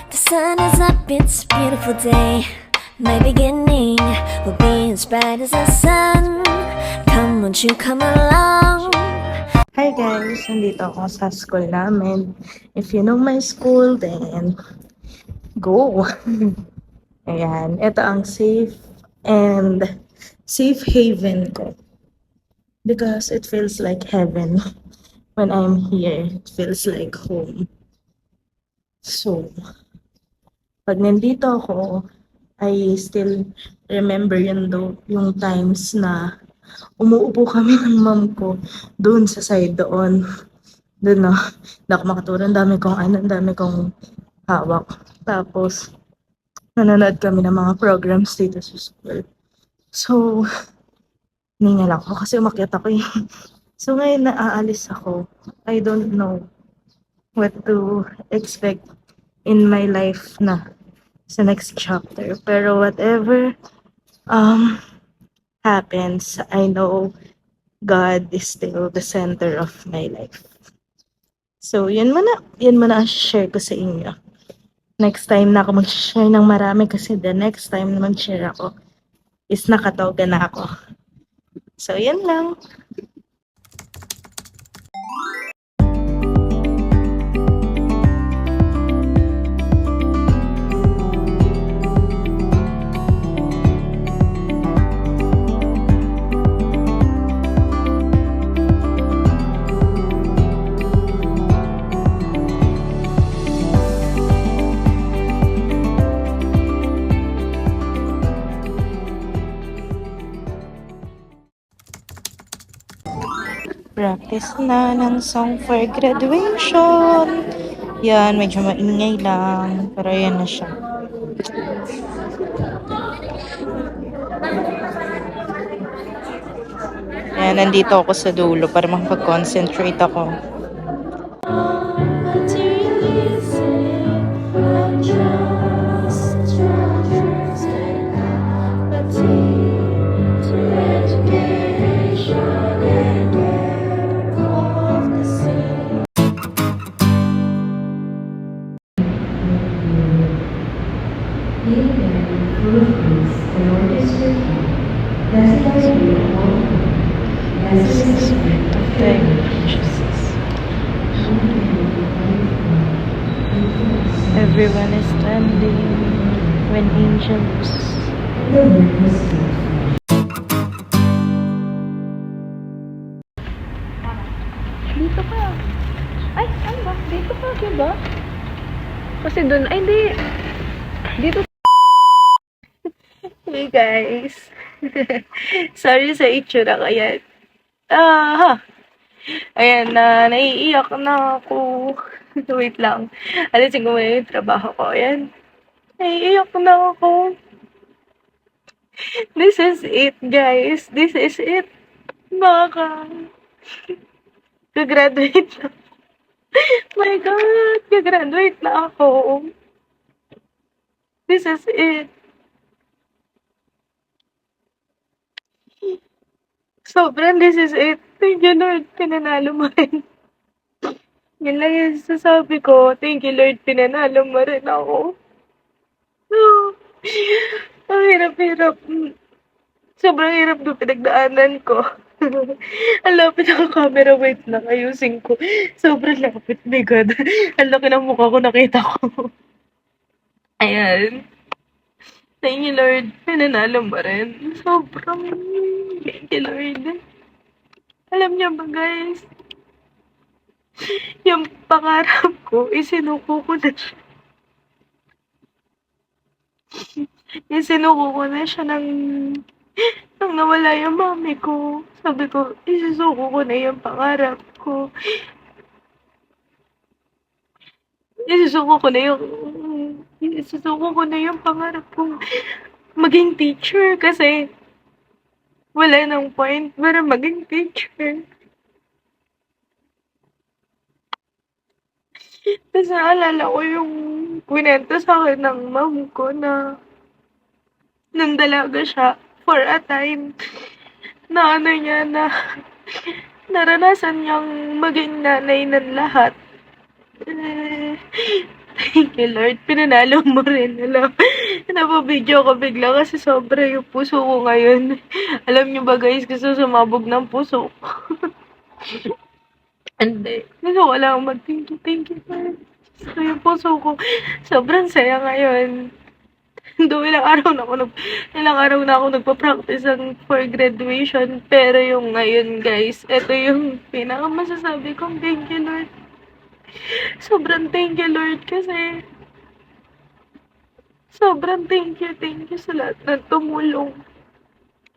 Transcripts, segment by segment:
The sun is up, it's a beautiful day. My beginning will be as bright as the sun. Come, won't you come along? Hi guys! Nandito ako sa school namin. If you know my school, then go! Ayan, ito ang safe haven ko. Because it feels like heaven. When I'm here, it feels like home. So, pag nandito ako, I still remember yung times na umuupo kami ng mom ko doon sa side doon. Doon na, hindi ako makaturo. Ang dami kong hawak. Tapos, nanonood kami ng mga programs dito sa school. So, ningal ako kasi umakyat ako eh. So, ngayon na aalis ako. I don't know what to expect in my life na sa next chapter. Pero whatever happens, I know God is still the center of my life. So, yun muna ang share ko sa inyo. Next time na ako mag-share ng marami kasi the next time na mag-share ako is nakatoga na ako. So, yan lang. Practice na ng song for graduation. Yan, medyo maingay lang. Pero yan na siya. Yan, nandito ako sa dulo para makapag-concentrate ako. Everyone is standing when angels. Dito ka. Ay, ano ba? Dito ka, diba? Kasi dun, ay, di. Dito. Hey, guys. Sorry sa itsura ko yan. Ayan, naiiyak na ako. Wait lang. Alisin ko muna yung trabaho ko. Ayan. Naiiyak na ako. This is it, guys. This is it. Baka. Gagraduate na. My God, gagraduate na ako. This is it. Sobrang this is it. Thank you, Lord. Pinanalo mo rin. Yan lang yung sasabi ko. Thank you, Lord. Pinanalo mo rin ako. Oh, ang hirap-hirap. Sobrang hirap ng pinagdaanan ko. Ang lapit ng camera. Wait lang. Ayusin ko. Sobrang lapit. My God. Ang laki ng mukha ko. Nakita ko. Ayan. Thank you, Lord. Pinanalo mo rin. Sobrang thank you, Lord. Alam niyo ba, guys? Yung pangarap ko, isinuko ko na siya. Isinuko ko na siya nang nawala yung mami ko. Sabi ko, isusuko ko na yung pangarap ko. Isusuko ko na yung pangarap kong maging teacher kasi wala nang point para maging teacher. Tapos naalala ko yung kwento sa akin ng mom ko na nung dalaga siya for a time na naranasan niyang maging nanay ng lahat. Thank you, Lord. Pinanalo mo rin. Alam, napabidyo ko bigla kasi sobra yung puso ko ngayon. Alam niyo ba guys, gusto sumabog ng puso ko. Hindi. Gusto ko lang mag-thank you, Lord. So, yung puso ko, sobrang saya ngayon. Though ilang araw na ako nagpa-practice for graduation. Pero yung ngayon, guys, ito yung pinakamasasabi kong thank you, Lord. Sobrang thank you, Lord, kasi sobrang thank you sa lahat ng tumulong.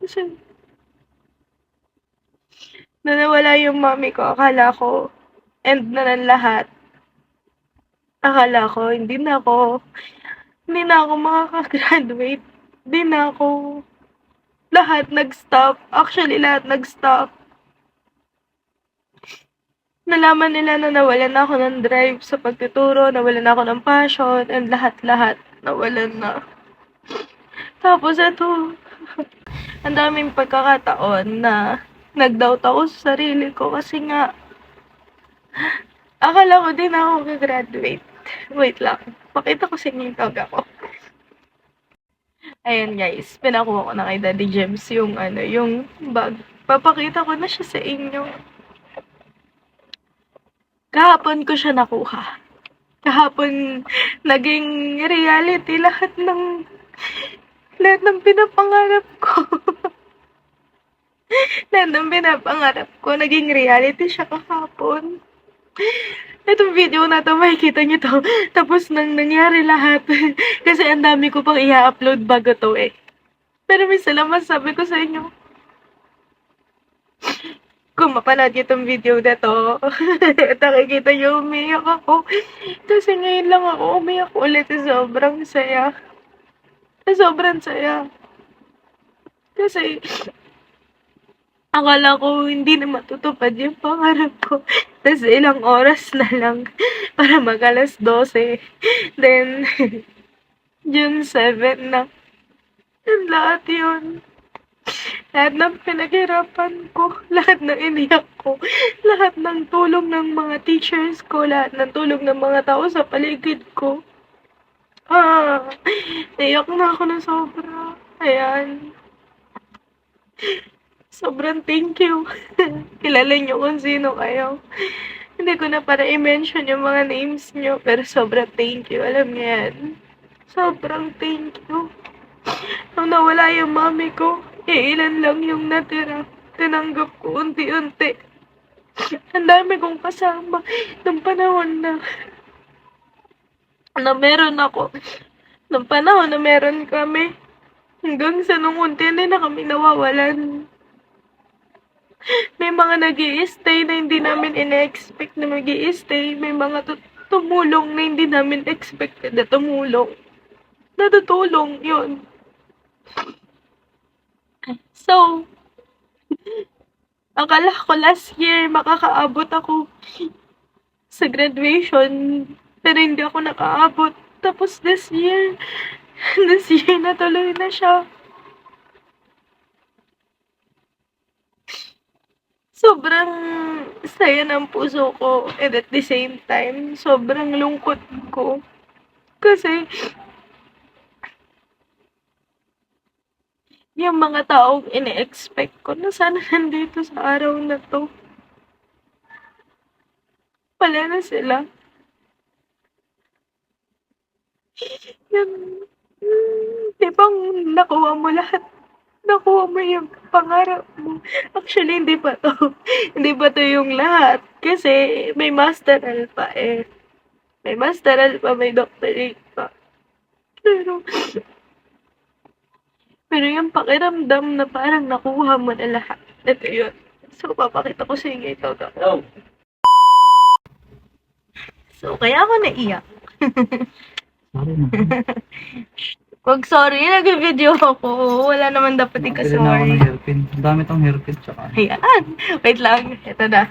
Kasi na nawala yung mami ko, akala ko end na ng lahat. Akala ko hindi na ako makaka-graduate. Hindi na ako lahat nag-stop. Actually, lahat nag-stop. Nalaman nila na nawalan na ako ng drive sa pagtuturo, nawalan na ako ng passion, and lahat-lahat nawalan na. Tapos ito, ang daming pagkakataon na nag-doubt ako sa sarili ko kasi nga, akala ko din ako gagraduate. Wait lang, pakita ko sa inyo yung tawag ako. Ayan guys, pinakuha ko na kay Daddy James yung yung bag. Papakita ko na siya sa inyo. Kahapon ko siya nakuha. Kahapon naging reality lahat ng pinapangarap ko. Lahat ng pinapangarap ko, naging reality siya kahapon. Itong video na to, makikita niyo to. Tapos nang nangyari lahat. Kasi ang dami ko pang i-upload bago to eh. Pero may salamat sabi ko sa inyo. Kung mapanood niyo itong video na to, nakikita niyo umiyak ako. Kasi ngayon lang ako umiyak ulit. Sobrang saya. Sobrang saya. Kasi akala ko hindi na matutupad yung pangarap ko. Tapos ilang oras na lang para mag-alas 12. Then, June 7 na. Yung lahat yun. Lahat ng pinaghirapan ko, lahat ng iniyak ko, lahat ng tulong ng mga teachers ko, lahat ng tulong ng mga tao sa paligid ko. Naiyak na ako ng sobra. Ayan. Sobrang thank you. Kilala niyo kung sino kayo. Hindi ko na para i-mention yung mga names niyo, pero sobrang thank you. Alam niyo yan. Sobrang thank you. Nung nawala yung mami ko, ilan lang yung natira. Tinanggap ko unti-unti. Ang dami kong kasama nung panahon na meron ako. Nung panahon na meron kami. Hanggang sa nung unti na kami nawawalan. May mga nag-i-stay na hindi namin ina-expect na mag-i-stay. May mga tumulong na hindi namin expected na tumulong. Natutulong yun. So, akala ko last year makakaabot ako sa graduation. Pero hindi ako nakaabot. Tapos this year natuloy na siya. Sobrang saya ng puso ko and at the same time, sobrang lungkot ko. Kasi, yung mga taong ine-expect ko na sana nandito sa araw na to. Wala na sila. Yung, di bang nakuha mo lahat? Nakuha mo yung pangarap mo. Actually, hindi pa to. Hindi pa to yung lahat. Kasi may masteral pa eh. May masteral pa, may doctorate pa. Pero yung pakiramdam na parang nakuha mo na lahat. Ito yun. So, papakita ko sa inyo ito. So, kaya ako naiyak. Sorry na. Wag sorry, nag-video ako. Wala naman dapat Bili na ako ika-sorry. ng hairpin. Ang dami tong hairpin tsaka. Ayan. Wait lang. Ito na.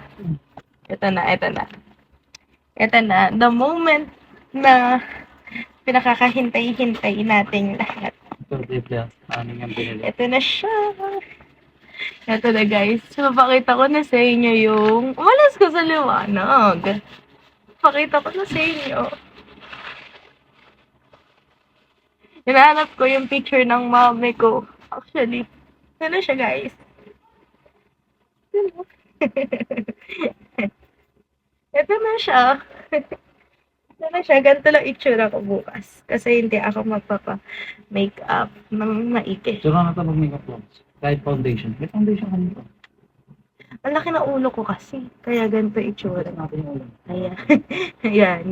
Ito na. The moment na pinakakahintay-hintay nating lahat. Ito, Biblia. Ano yung binili? Ito na siya. Ito na guys. So, pakita ko na sa inyo yung... Umalas ko sa liwanag. Pakita ko na sa inyo. Hinahanap ko yung picture ng mami ko. Actually, ano siya guys? Ito na siya. Ito na siya. Ganito lang itsura ko bukas. Kasi hindi ako magpapa-makeup ng maigi. Tsaka na ito mag-makeup lang. Kahit foundation. May foundation ka nito. Ang laki ng ulo ko kasi. Kaya ganito itsura. Ito natin yung ulam. Ayan. Ayan.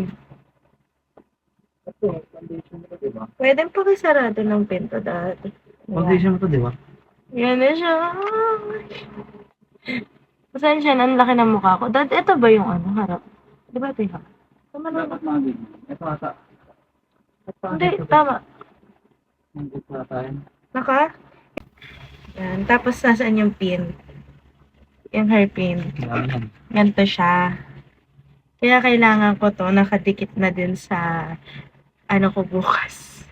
Ito, foundation mo ito, diba? Pwede pa sarado ng pinto dati. Foundation mo ito, diba? Yan na siya. Saan siya? Ang laki ng mukha ko. Dad, ito ba yung ano, harap? Di ba ito yung harap? Tama na ba? Dapat maging. Ito ata. Hindi, tama. Hindi pa tayo. Naka? Yan. Tapos, nasaan yung pin? Yung hairpin. Marami yan. Ganito siya. Kaya kailangan ko to nakadikit na din sa ano ko bukas.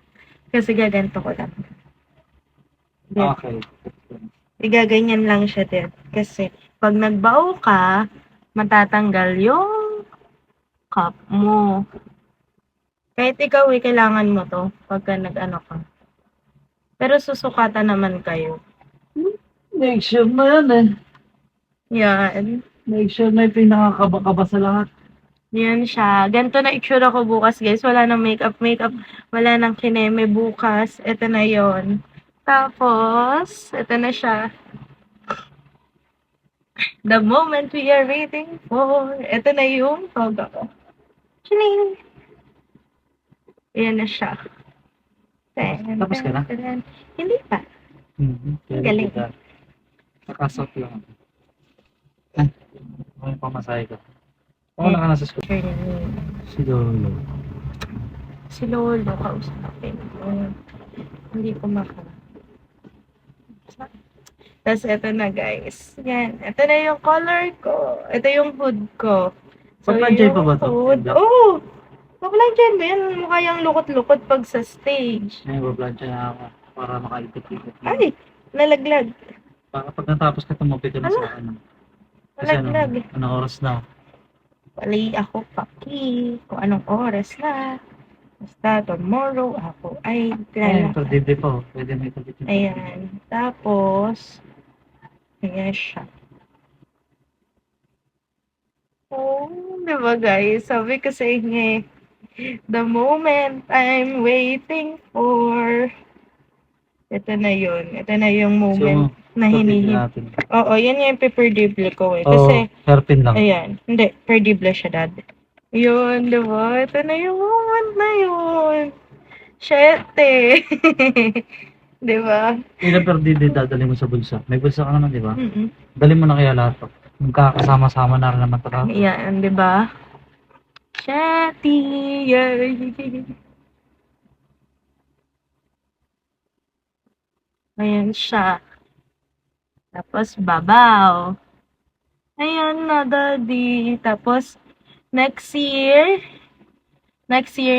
Kasi gaganto ko lang. Yan. Okay. Igaganyan lang siya din. Kasi pag nagbao ka, matatanggal yung cup mo. Kahit ikaw kailangan mo to pagka nag-ano ka. Pero susukatan naman kayo. Make sure na yan eh. Yan. Make sure na yung pinakakaba-kaba sa lahat. Yan siya. Ganito na itsura ko bukas, guys. Wala nang makeup. Wala nang kineme bukas. Ito na yon. Tapos, ito na siya. The moment we are waiting for. Ito na yung toga ko. Chiling! Ayan na siya. Tapos ka na? Hindi pa. Galing. Nakasot lang. Ay, may pamasahe ko. Oo, naka nasa school. Si Lolo. Si Lolo, kausapin ko. Hindi ko maka. Tapos, ito na, guys. Yan. Ito na yung color ko. Ito yung hood ko. Pag-planjay pa ba to? Hood. Oo! Pag-planjay ba yan? Mukha yung lukot-lukot pag sa stage. May bablantya na ako para makaikot-ikot. Ay! Nalaglag. Para pag natapos ka tumapit ka na sa ano. Kasi ano, Nalaglag. anong oras na? Wali ako paki. Kung anong oras na. Basta tomorrow ako ay Ay, lalakad. perdible pa oh. Pwede may ikot yun. Ayan. Tapos, ayan siya. Oh, di ba guys? Sabi ko sa inyo eh, the moment I'm waiting for. Ito na yun. Ito na yung moment na Perdible hinihintay. natin. Oo, yan yung perdible ko eh. Oo, Kasi, hairpin lang. ayan. Hindi, perdible siya dad. Yun, di ba? Ito na yung moment na yun. Shete. Di ba? Ilang perdible dadali mo sa bulsa? May bulsa ka naman, di ba? Mm-mm. Dali mo na kaya lahat to. Magkakasama-sama na rin naman ito. Yan, di ba? Shete. Yay. Ayan siya. Tapos, babaw. Ayan na, daddy. Tapos, next year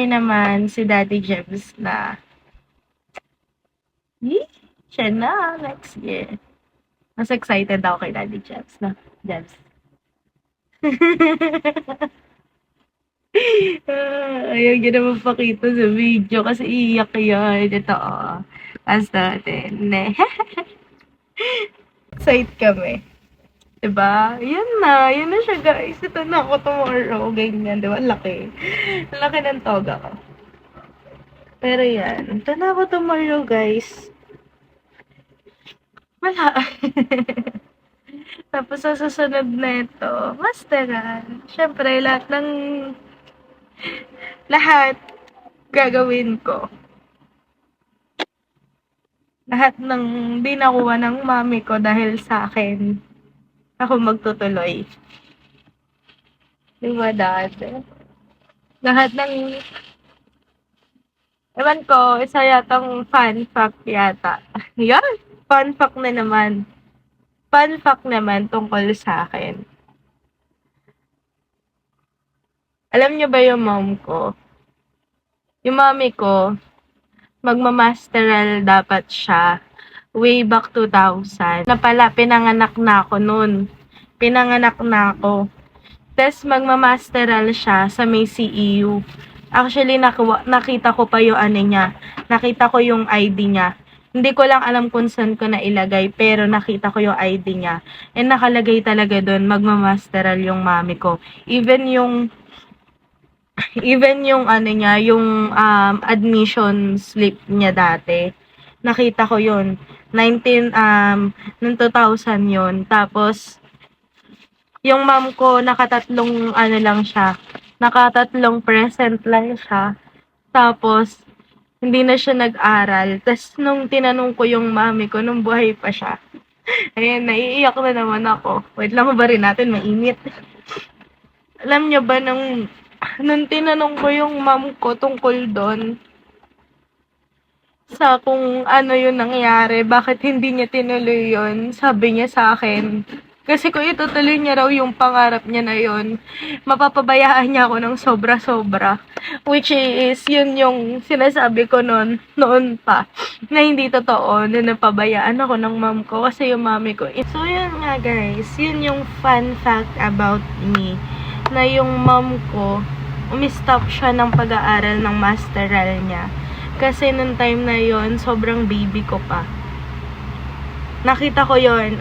naman, si Daddy Jebs na. Siya na, next year. Mas excited ako kay Daddy Jebs na. Jebs. Ayaw niya na mapakita sa video kasi iyak yan. Ito, oh. As natin. Excited kami. Diba? Yan na siya guys. Ito na ako tomorrow. Ganyan, diba? Laki. Laki ng toga ko. Pero yan. Ito na ako tomorrow guys. Wala. Tapos sa susunod na ito, masteran. Siyempre, lahat gagawin ko. Lahat ng di nakuha ng mami ko dahil sa akin, ako magtutuloy. Diba, dati? Lahat ng, ewan ko, isa yatang fun fact yata. Yan, fun fact na naman. Fun fact naman tungkol sa akin. Alam niyo ba yung mom ko? Yung mami ko, magmamasteral dapat siya way back 2000. Na pala, pinanganak na ako noon. Pinanganak na ako. Tapos magmamasteral siya sa may CEU. Actually, nakita ko pa yung ano niya. Nakita ko yung ID niya. Hindi ko lang alam kung saan ko na ilagay, pero nakita ko yung ID niya. And nakalagay talaga doon, magmamasteral yung mami ko. Even yung ano niya, yung admission slip niya dati. Nakita ko yun. 19, noong 2000 yun. Tapos, yung mom ko, nakatatlong ano lang siya. Nakatatlong present lang siya. Tapos, hindi na siya nag-aral. Tapos, nung tinanong ko yung mami ko, nung buhay pa siya. Ayan, naiiyak na naman ako. Wait lang, ba rin natin, mainit. Alam niyo ba, nung tinanong ko yung mom ko tungkol doon, sa kung ano yung nangyari, bakit hindi niya tinuloy yun, sabi niya sa akin, kasi kung itutuloy niya raw yung pangarap niya na yun, mapapabayaan niya ako ng sobra-sobra. Which is, yun yung sinasabi ko noon pa, na hindi totoo, na napabayaan ako ng mom ko, kasi yung mami ko. So, yun nga guys, yun yung fun fact about me, na yung mom ko, umistop siya ng pag-aaral ng masteral niya. Kasi nung time na yon sobrang baby ko pa. Nakita ko yon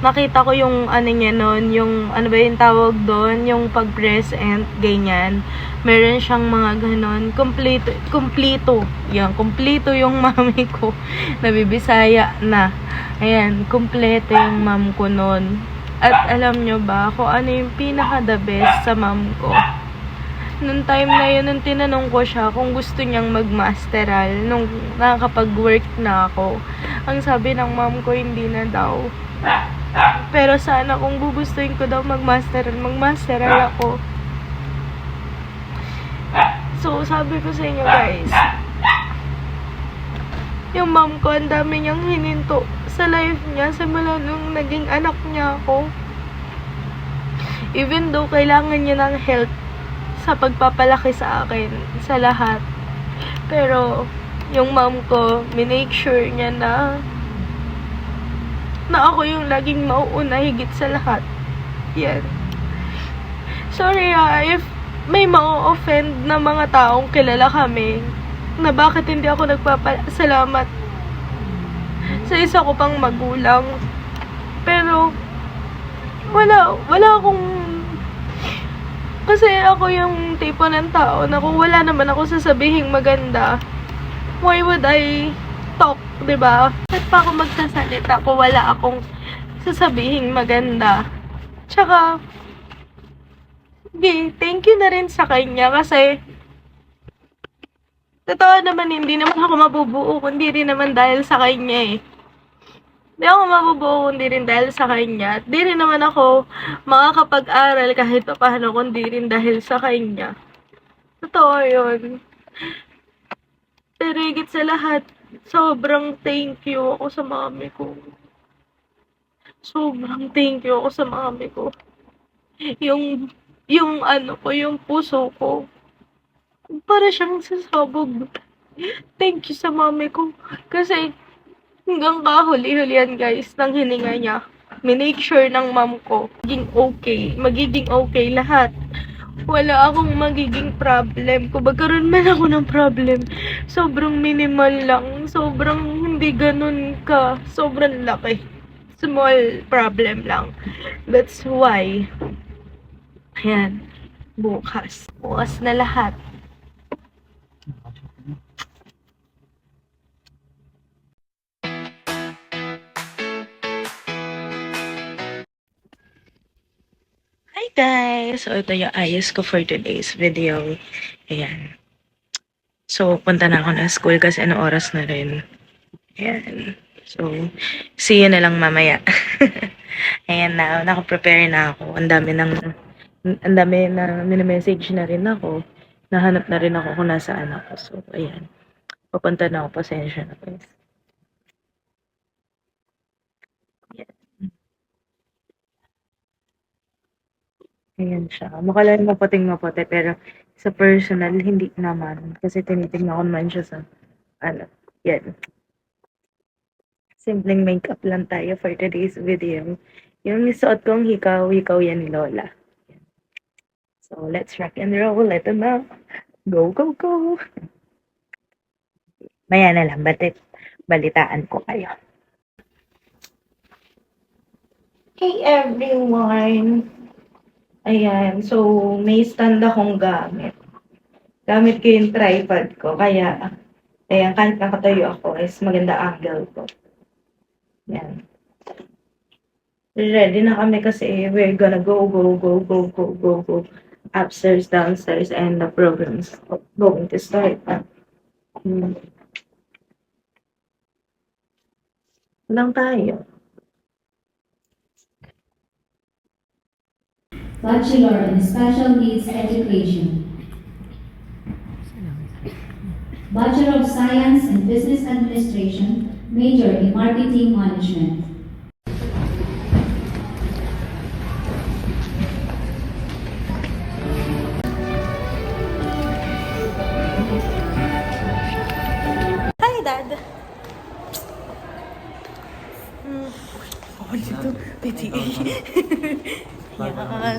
nakita ko yung ano niya nun, yung ano ba yung tawag doon, yung pag-present, ganyan. Meron siyang mga ganon, kompleto yung mami ko, nabibisaya na. Ayan, kompleto yung mom ko nun. At alam nyo ba kung ano yung pinaka-the best sa mom ko? Nung time na yun, nung tinanong ko siya kung gusto niyang mag-masteral, nung nakakapag-work na ako, ang sabi ng mom ko, hindi na daw. Pero sana kung gugustuhin ko daw mag-masteral ako. So, sabi ko sa inyo guys, yung mom ko, ang dami niyang hininto sa life niya simula nung naging anak niya ako. Even though kailangan niya ng help sa pagpapalaki sa akin, sa lahat. Pero, yung mom ko, minake sure niya na ako yung laging mauuna higit sa lahat. Yan. Sorry if may ma-offend na mga taong kilala kami, na bakit hindi ako nagpapasalamat sa isa ko pang magulang. Pero, wala akong, kasi ako yung tipo ng tao na kung wala naman ako sasabihing maganda, why would I talk, diba? At pa ako magsasalita kung wala akong sasabihing maganda. Tsaka, thank you na rin sa kanya kasi totoo naman, hindi naman ako mabubuo kundi rin naman dahil sa kanya eh. Hindi ako mabubuo kundi rin dahil sa kanya. At di rin naman ako makakapag-aral kahit pa paano kundi rin dahil sa kanya. Totoo yun. Pero higit sa lahat, sobrang thank you ako sa mami ko. Sobrang thank you ako sa mami ko. Yung ano ko, yung puso ko, para siyang sasabog. Thank you sa mami ko. Kasi, hanggang kahuli-hulihan guys, ng hininga niya, minake sure ng mom ko, magiging okay lahat. Wala akong magiging problem. Kung magkaroon man ako ng problem, sobrang minimal lang. Sobrang hindi ganun ka. Sobrang laki. Small problem lang. That's why, ayan, bukas na lahat. Hi guys! So, ito yung ayos ko for today's video. Ayan. So, punta na ako ng school kasi anong oras na rin. Ayan. So, see you na lang mamaya. Ayan na, nakaprepare na ako. Ang dami na minimessage na rin ako. Nahanap na rin ako kung nasaan ako. So, ayan. Papunta na ako. Pasensya na guys. Ayan siya. Mukha lang maputing-maputi, pero sa personal, hindi naman. Kasi tinitingnan ko naman siya sa, yan. Simpleng makeup lang tayo for today's video. Yung suot kong hikaw yan ni Lola. So, let's rock and roll. Ito na. Go, go, go. Maya na lang, balitaan ko kayo. Hey everyone! Ayan, so may stand akong gamit. Gamit ko yung tripod ko, kaya ayan, kahit nakatayo ako is maganda angle ko. Yan. Ready na kami kasi we're gonna go upstairs, downstairs, and the program's going to start. Lang tayo. Bachelor in Special Needs Education. Bachelor of Science in Business Administration, major in Marketing Management. Hi, Dad! Oh, dito. PTA. Yan.